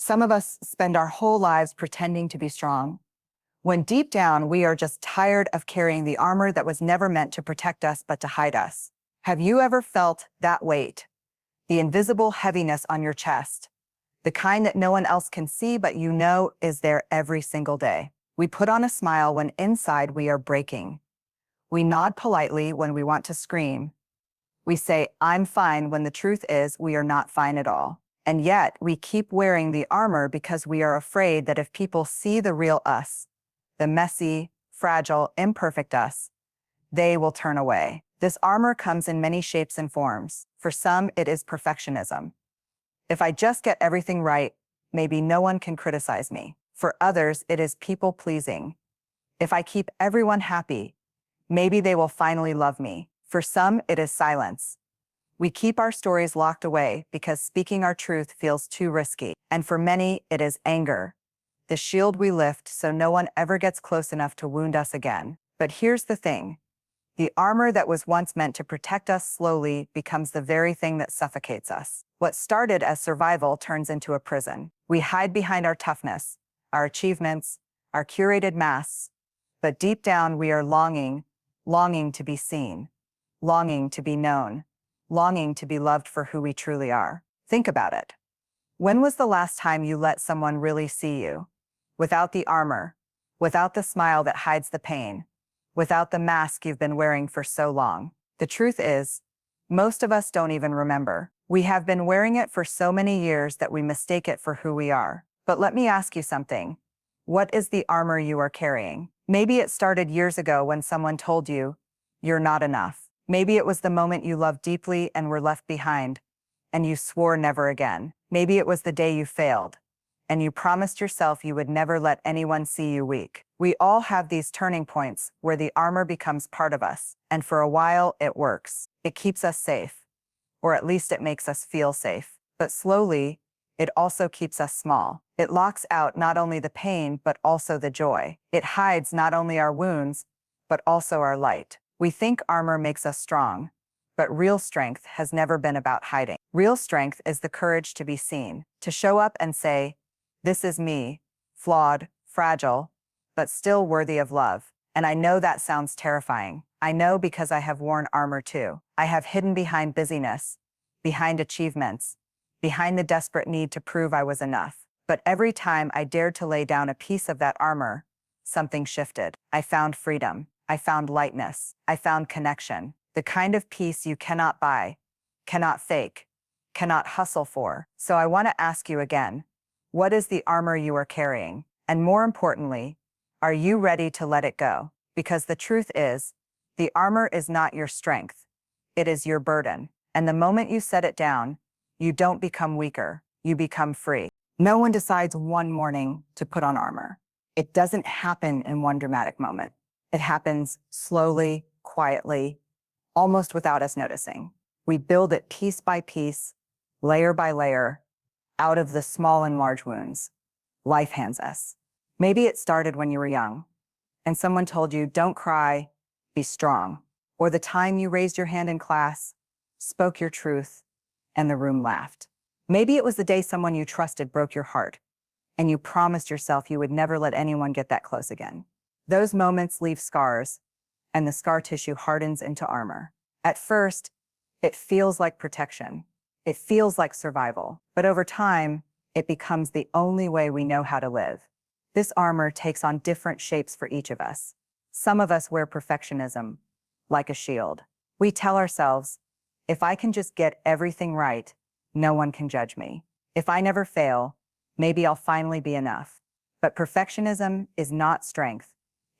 Some of us spend our whole lives pretending to be strong, when deep down we are just tired of carrying the armor that was never meant to protect us but to hide us. Have you ever felt that weight? The invisible heaviness on your chest, the kind that no one else can see but you know is there every single day. We put on a smile when inside we are breaking. We nod politely when we want to scream. We say, "I'm fine," when the truth is we are not fine at all. And yet we keep wearing the armor because we are afraid that if people see the real us, the messy, fragile, imperfect us, they will turn away. This armor comes in many shapes and forms. For some, it is perfectionism. If I just get everything right, maybe no one can criticize me. For others, it is people-pleasing. If I keep everyone happy, maybe they will finally love me. For some, it is silence. We keep our stories locked away because speaking our truth feels too risky. And for many, it is anger, the shield we lift so no one ever gets close enough to wound us again. But here's the thing. The armor that was once meant to protect us slowly becomes the very thing that suffocates us. What started as survival turns into a prison. We hide behind our toughness, our achievements, our curated masks, but deep down we are longing to be seen, longing to be known, longing to be loved for who we truly are. Think about it. When was the last time you let someone really see you? Without the armor, without the smile that hides the pain, without the mask you've been wearing for so long. The truth is, most of us don't even remember. We have been wearing it for so many years that we mistake it for who we are. But let me ask you something. What is the armor you are carrying? Maybe it started years ago when someone told you, "You're not enough." Maybe it was the moment you loved deeply and were left behind, and you swore never again. Maybe it was the day you failed, and you promised yourself you would never let anyone see you weak. We all have these turning points where the armor becomes part of us, and for a while it works. It keeps us safe, or at least it makes us feel safe. But slowly, it also keeps us small. It locks out not only the pain, but also the joy. It hides not only our wounds, but also our light. We think armor makes us strong, but real strength has never been about hiding. Real strength is the courage to be seen, to show up and say, "This is me, flawed, fragile, but still worthy of love." And I know that sounds terrifying. I know because I have worn armor too. I have hidden behind busyness, behind achievements, behind the desperate need to prove I was enough. But every time I dared to lay down a piece of that armor, something shifted. I found freedom. I found lightness. I found connection. The kind of peace you cannot buy, cannot fake, cannot hustle for. So I want to ask you again, what is the armor you are carrying? And more importantly, are you ready to let it go? Because the truth is, the armor is not your strength. It is your burden. And the moment you set it down, you don't become weaker. You become free. No one decides one morning to put on armor. It doesn't happen in one dramatic moment. It happens slowly, quietly, almost without us noticing. We build it piece by piece, layer by layer, out of the small and large wounds life hands us. Maybe it started when you were young, and someone told you, "Don't cry, be strong." Or the time you raised your hand in class, spoke your truth, and the room laughed. Maybe it was the day someone you trusted broke your heart, and you promised yourself you would never let anyone get that close again. Those moments leave scars, and the scar tissue hardens into armor. At first, it feels like protection. It feels like survival. But over time, it becomes the only way we know how to live. This armor takes on different shapes for each of us. Some of us wear perfectionism, like a shield. We tell ourselves, if I can just get everything right, no one can judge me. If I never fail, maybe I'll finally be enough. But perfectionism is not strength.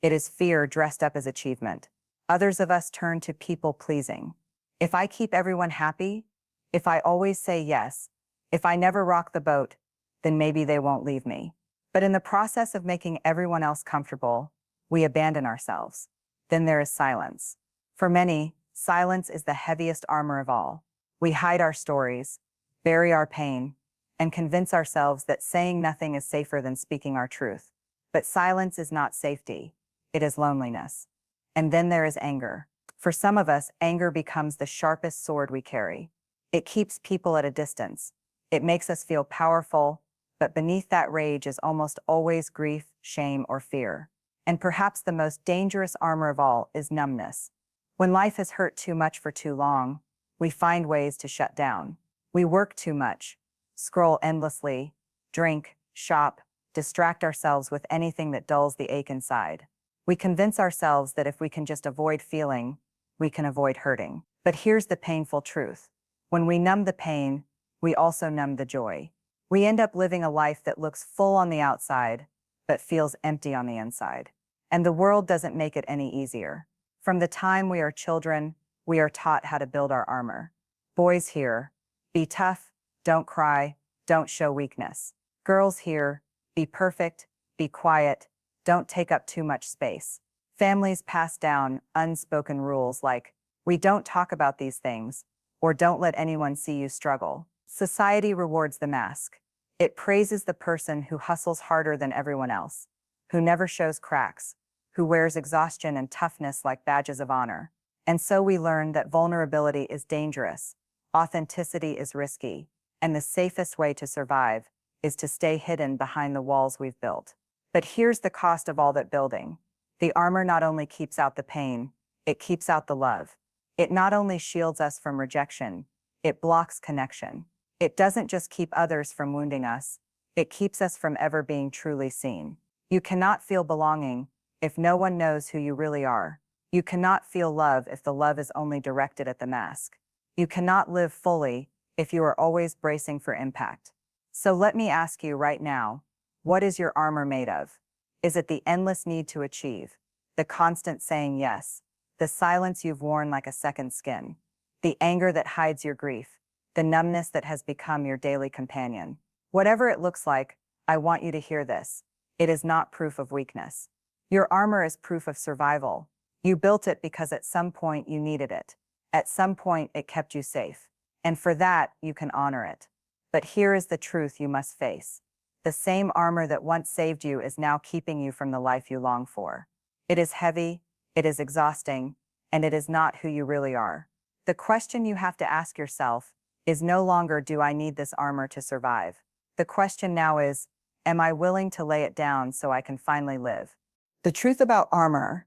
It is fear dressed up as achievement. Others of us turn to people-pleasing. If I keep everyone happy, if I always say yes, if I never rock the boat, then maybe they won't leave me. But in the process of making everyone else comfortable, we abandon ourselves. Then there is silence. For many, silence is the heaviest armor of all. We hide our stories, bury our pain, and convince ourselves that saying nothing is safer than speaking our truth. But silence is not safety. It is loneliness. And then there is anger. For some of us, anger becomes the sharpest sword we carry. It keeps people at a distance. It makes us feel powerful, but beneath that rage is almost always grief, shame, or fear. And perhaps the most dangerous armor of all is numbness. When life has hurt too much for too long, we find ways to shut down. We work too much, scroll endlessly, drink, shop, distract ourselves with anything that dulls the ache inside. We convince ourselves that if we can just avoid feeling, we can avoid hurting. But here's the painful truth. When we numb the pain, we also numb the joy. We end up living a life that looks full on the outside, but feels empty on the inside. And the world doesn't make it any easier. From the time we are children, we are taught how to build our armor. Boys here, be tough, don't cry, don't show weakness. Girls here, be perfect, be quiet, don't take up too much space. Families pass down unspoken rules like, we don't talk about these things, or don't let anyone see you struggle. Society rewards the mask. It praises the person who hustles harder than everyone else, who never shows cracks, who wears exhaustion and toughness like badges of honor. And so we learn that vulnerability is dangerous, authenticity is risky, and the safest way to survive is to stay hidden behind the walls we've built. But here's the cost of all that building. The armor not only keeps out the pain, it keeps out the love. It not only shields us from rejection, it blocks connection. It doesn't just keep others from wounding us, it keeps us from ever being truly seen. You cannot feel belonging if no one knows who you really are. You cannot feel love if the love is only directed at the mask. You cannot live fully if you are always bracing for impact. So let me ask you right now, what is your armor made of? Is it the endless need to achieve, the constant saying yes, the silence you've worn like a second skin, the anger that hides your grief, the numbness that has become your daily companion? Whatever it looks like, I want you to hear this. It is not proof of weakness. Your armor is proof of survival. You built it because at some point you needed it. At some point it kept you safe. And for that, you can honor it. But here is the truth you must face. The same armor that once saved you is now keeping you from the life you long for. It is heavy, it is exhausting, and it is not who you really are. The question you have to ask yourself is no longer, do I need this armor to survive? The question now is, am I willing to lay it down so I can finally live? The truth about armor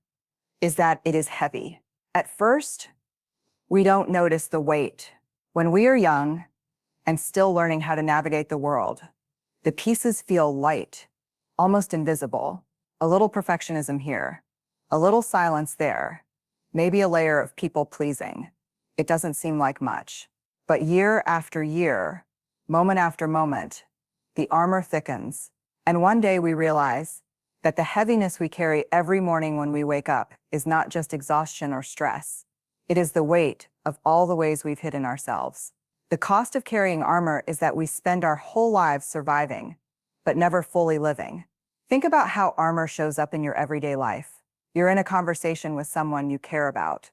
is that it is heavy. At first, we don't notice the weight. When we are young and still learning how to navigate the world, the pieces feel light, almost invisible. A little perfectionism here, a little silence there, maybe a layer of people-pleasing. It doesn't seem like much. But year after year, moment after moment, the armor thickens. And one day we realize that the heaviness we carry every morning when we wake up is not just exhaustion or stress. It is the weight of all the ways we've hidden ourselves. The cost of carrying armor is that we spend our whole lives surviving, but never fully living. Think about how armor shows up in your everyday life. You're in a conversation with someone you care about,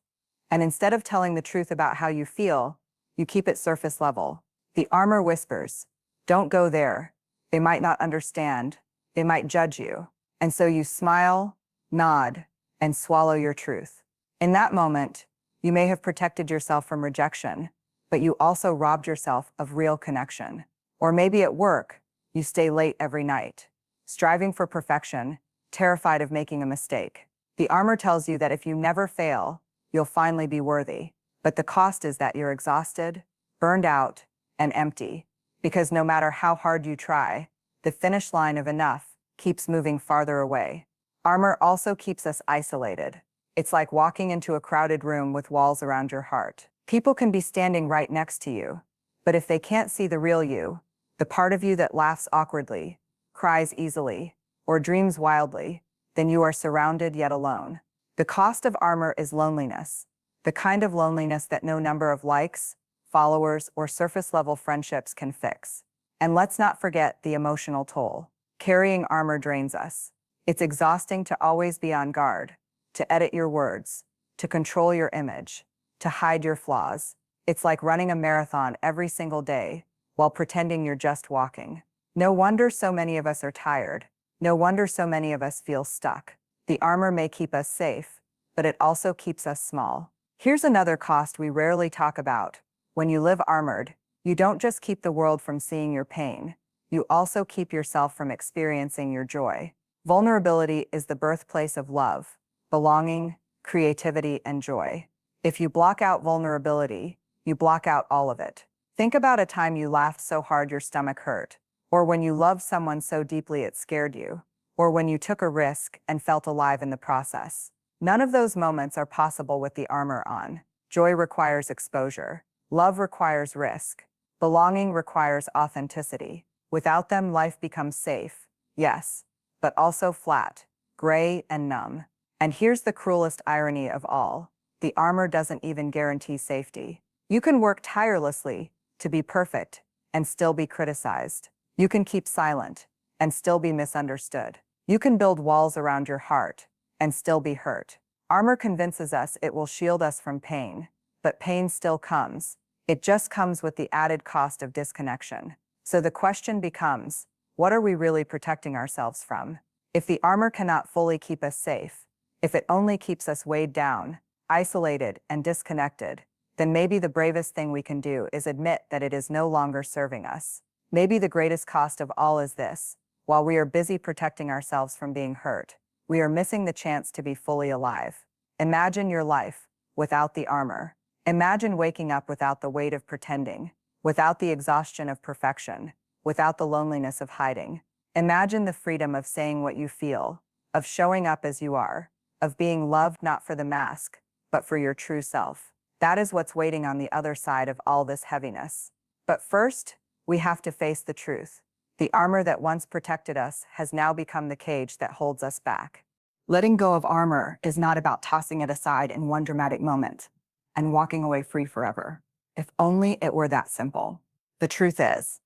and instead of telling the truth about how you feel, you keep it surface level. The armor whispers, "Don't go there. They might not understand. They might judge you." And so you smile, nod, and swallow your truth. In that moment, you may have protected yourself from rejection, but you also robbed yourself of real connection. Or maybe at work, you stay late every night, striving for perfection, terrified of making a mistake. The armor tells you that if you never fail, you'll finally be worthy. But the cost is that you're exhausted, burned out, and empty. Because no matter how hard you try, the finish line of enough keeps moving farther away. Armor also keeps us isolated. It's like walking into a crowded room with walls around your heart. People can be standing right next to you, but if they can't see the real you, the part of you that laughs awkwardly, cries easily, or dreams wildly, then you are surrounded yet alone. The cost of armor is loneliness, the kind of loneliness that no number of likes, followers, or surface-level friendships can fix. And let's not forget the emotional toll. Carrying armor drains us. It's exhausting to always be on guard, to edit your words, to control your image, to hide your flaws. It's like running a marathon every single day while pretending you're just walking. No wonder so many of us are tired. No wonder so many of us feel stuck. The armor may keep us safe, but it also keeps us small. Here's another cost we rarely talk about. When you live armored, you don't just keep the world from seeing your pain. you also keep yourself from experiencing your joy. Vulnerability is the birthplace of love, belonging, creativity, and joy. If you block out vulnerability, you block out all of it. Think about a time you laughed so hard your stomach hurt, or when you loved someone so deeply it scared you, or when you took a risk and felt alive in the process. None of those moments are possible with the armor on. Joy requires exposure. Love requires risk. Belonging requires authenticity. Without them, life becomes safe, yes, but also flat, gray, and numb. And here's the cruelest irony of all. The armor doesn't even guarantee safety. You can work tirelessly to be perfect and still be criticized. You can keep silent and still be misunderstood. You can build walls around your heart and still be hurt. Armor convinces us it will shield us from pain, but pain still comes. It just comes with the added cost of disconnection. So the question becomes, what are we really protecting ourselves from? If the armor cannot fully keep us safe, if it only keeps us weighed down, isolated, and disconnected, then maybe the bravest thing we can do is admit that it is no longer serving us. Maybe the greatest cost of all is this: while we are busy protecting ourselves from being hurt, we are missing the chance to be fully alive. Imagine your life without the armor. Imagine waking up without the weight of pretending, without the exhaustion of perfection, without the loneliness of hiding. Imagine the freedom of saying what you feel, of showing up as you are, of being loved not for the mask, but for your true self. That is what's waiting on the other side of all this heaviness. But first, we have to face the truth. The armor that once protected us has now become the cage that holds us back. Letting go of armor is not about tossing it aside in one dramatic moment and walking away free forever. If only it were that simple. The truth is,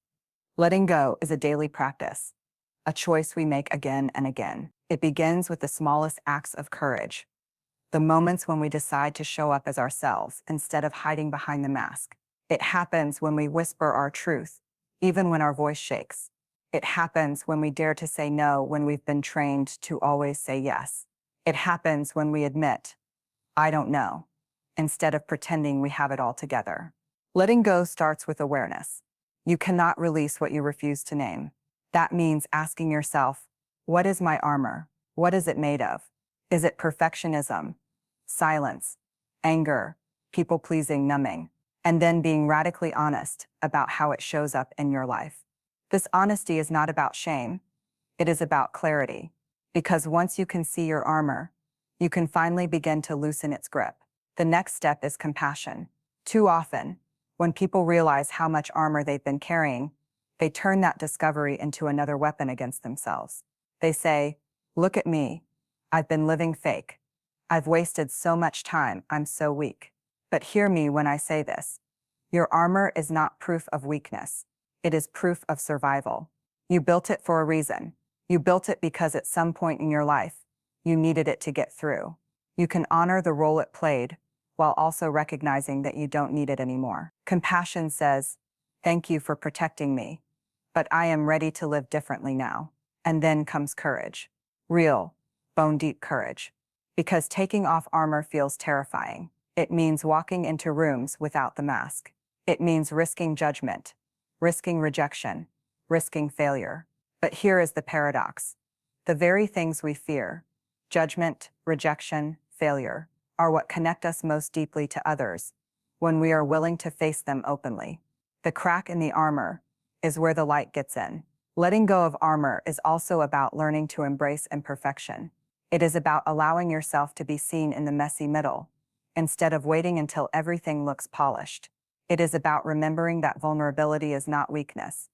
letting go is a daily practice, a choice we make again and again. It begins with the smallest acts of courage, the moments when we decide to show up as ourselves instead of hiding behind the mask. It happens when we whisper our truth, even when our voice shakes. It happens when we dare to say no when we've been trained to always say yes. It happens when we admit, I don't know, instead of pretending we have it all together. Letting go starts with awareness. You cannot release what you refuse to name. That means asking yourself, what is my armor? What is it made of? Is it perfectionism, silence, anger, people-pleasing, numbing? And then being radically honest about how it shows up in your life. This honesty is not about shame. It is about clarity. Because once you can see your armor, you can finally begin to loosen its grip. The next step is compassion. Too often, when people realize how much armor they've been carrying, they turn that discovery into another weapon against themselves. They say, look at me. I've been living fake. I've wasted so much time. I'm so weak. But hear me when I say this. Your armor is not proof of weakness. It is proof of survival. You built it for a reason. You built it because at some point in your life, you needed it to get through. You can honor the role it played while also recognizing that you don't need it anymore. Compassion says, thank you for protecting me, but I am ready to live differently now. And then comes courage. Real, bone-deep courage. Because taking off armor feels terrifying. It means walking into rooms without the mask. It means risking judgment, risking rejection, risking failure. But here is the paradox. The very things we fear, judgment, rejection, failure, are what connect us most deeply to others when we are willing to face them openly. The crack in the armor is where the light gets in. Letting go of armor is also about learning to embrace imperfection. It is about allowing yourself to be seen in the messy middle, instead of waiting until everything looks polished. It is about remembering that vulnerability is not weakness.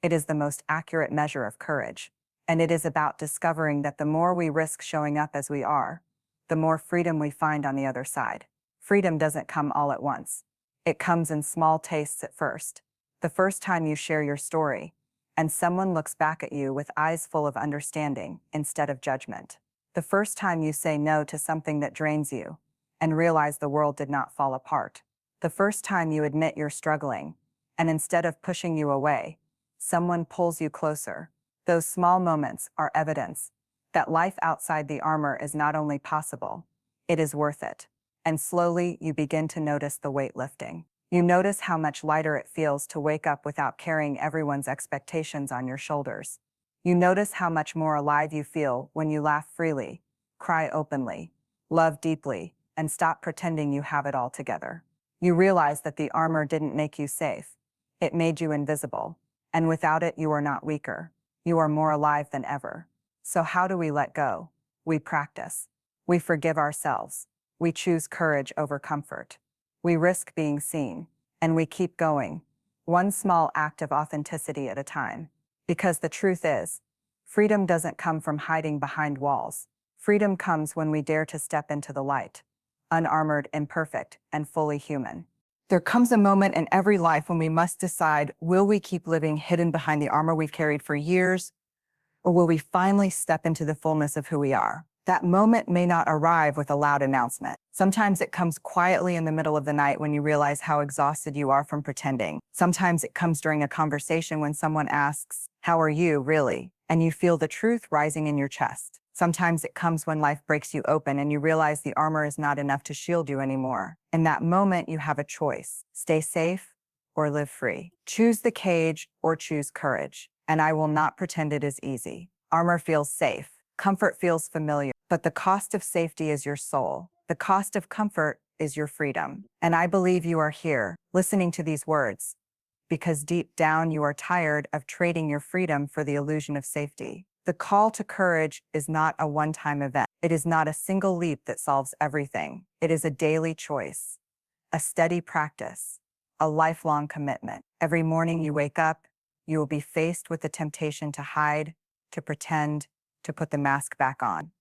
It is the most accurate measure of courage. And it is about discovering that the more we risk showing up as we are, the more freedom we find on the other side. Freedom doesn't come all at once. It comes in small tastes at first. The first time you share your story, and someone looks back at you with eyes full of understanding instead of judgment. The first time you say no to something that drains you, and realize the world did not fall apart. The first time you admit you're struggling, and instead of pushing you away, someone pulls you closer. Those small moments are evidence that life outside the armor is not only possible, it is worth it. And slowly you begin to notice the weight lifting. You notice how much lighter it feels to wake up without carrying everyone's expectations on your shoulders. You notice how much more alive you feel when you laugh freely, cry openly, love deeply, and stop pretending you have it all together. You realize that the armor didn't make you safe. It made you invisible. And without it, you are not weaker. You are more alive than ever. So how do we let go? We practice. We forgive ourselves. We choose courage over comfort. We risk being seen. And we keep going, one small act of authenticity at a time. Because the truth is, freedom doesn't come from hiding behind walls. Freedom comes when we dare to step into the light, unarmored, imperfect, and fully human. There comes a moment in every life when we must decide, will we keep living hidden behind the armor we've carried for years, or will we finally step into the fullness of who we are? That moment may not arrive with a loud announcement. Sometimes it comes quietly in the middle of the night when you realize how exhausted you are from pretending. Sometimes it comes during a conversation when someone asks, "How are you, really?" and you feel the truth rising in your chest. Sometimes it comes when life breaks you open and you realize the armor is not enough to shield you anymore. In that moment, you have a choice: stay safe or live free. Choose the cage or choose courage. And I will not pretend it is easy. Armor feels safe. Comfort feels familiar. But the cost of safety is your soul. The cost of comfort is your freedom. And I believe you are here, listening to these words, because deep down you are tired of trading your freedom for the illusion of safety. The call to courage is not a one-time event. It is not a single leap that solves everything. It is a daily choice, a steady practice, a lifelong commitment. Every morning you wake up, you will be faced with the temptation to hide, to pretend, to put the mask back on.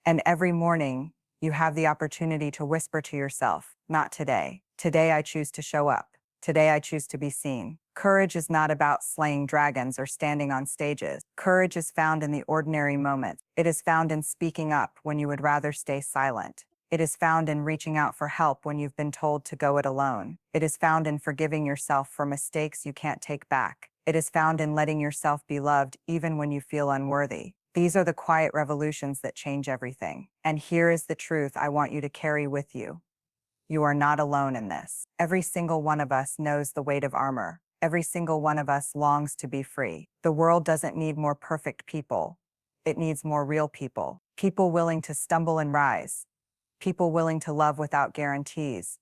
And every morning, you have the opportunity to whisper to yourself, not today. Today I choose to show up. Today I choose to be seen. Courage is not about slaying dragons or standing on stages. Courage is found in the ordinary moments. It is found in speaking up when you would rather stay silent. It is found in reaching out for help when you've been told to go it alone. It is found in forgiving yourself for mistakes you can't take back. It is found in letting yourself be loved even when you feel unworthy. These are the quiet revolutions that change everything. And here is the truth I want you to carry with you. You are not alone in this. Every single one of us knows the weight of armor. Every single one of us longs to be free. The world doesn't need more perfect people. It needs more real people. People willing to stumble and rise. People willing to love without guarantees.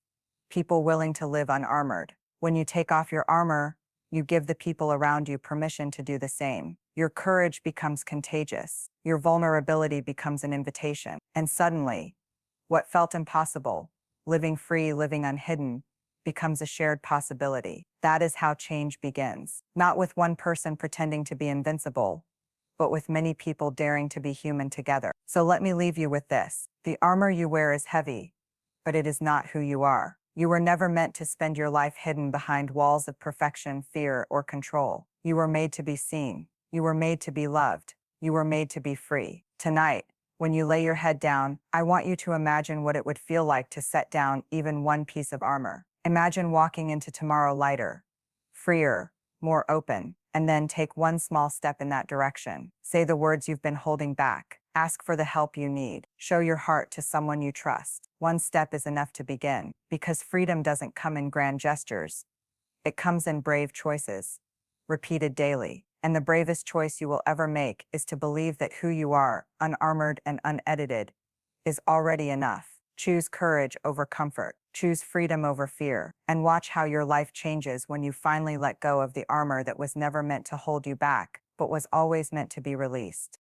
People willing to live unarmored. When you take off your armor, you give the people around you permission to do the same. Your courage becomes contagious. Your vulnerability becomes an invitation. And suddenly, what felt impossible, living free, living unhidden, becomes a shared possibility. That is how change begins. Not with one person pretending to be invincible, but with many people daring to be human together. So let me leave you with this. The armor you wear is heavy, but it is not who you are. You were never meant to spend your life hidden behind walls of perfection, fear, or control. You were made to be seen. You were made to be loved. You were made to be free. Tonight, when you lay your head down, I want you to imagine what it would feel like to set down even one piece of armor. Imagine walking into tomorrow lighter, freer, more open, and then take one small step in that direction. Say the words you've been holding back. Ask for the help you need. Show your heart to someone you trust. One step is enough to begin, because freedom doesn't come in grand gestures. It comes in brave choices, repeated daily. And the bravest choice you will ever make is to believe that who you are, unarmored and unedited, is already enough. Choose courage over comfort. Choose freedom over fear. And watch how your life changes when you finally let go of the armor that was never meant to hold you back, but was always meant to be released.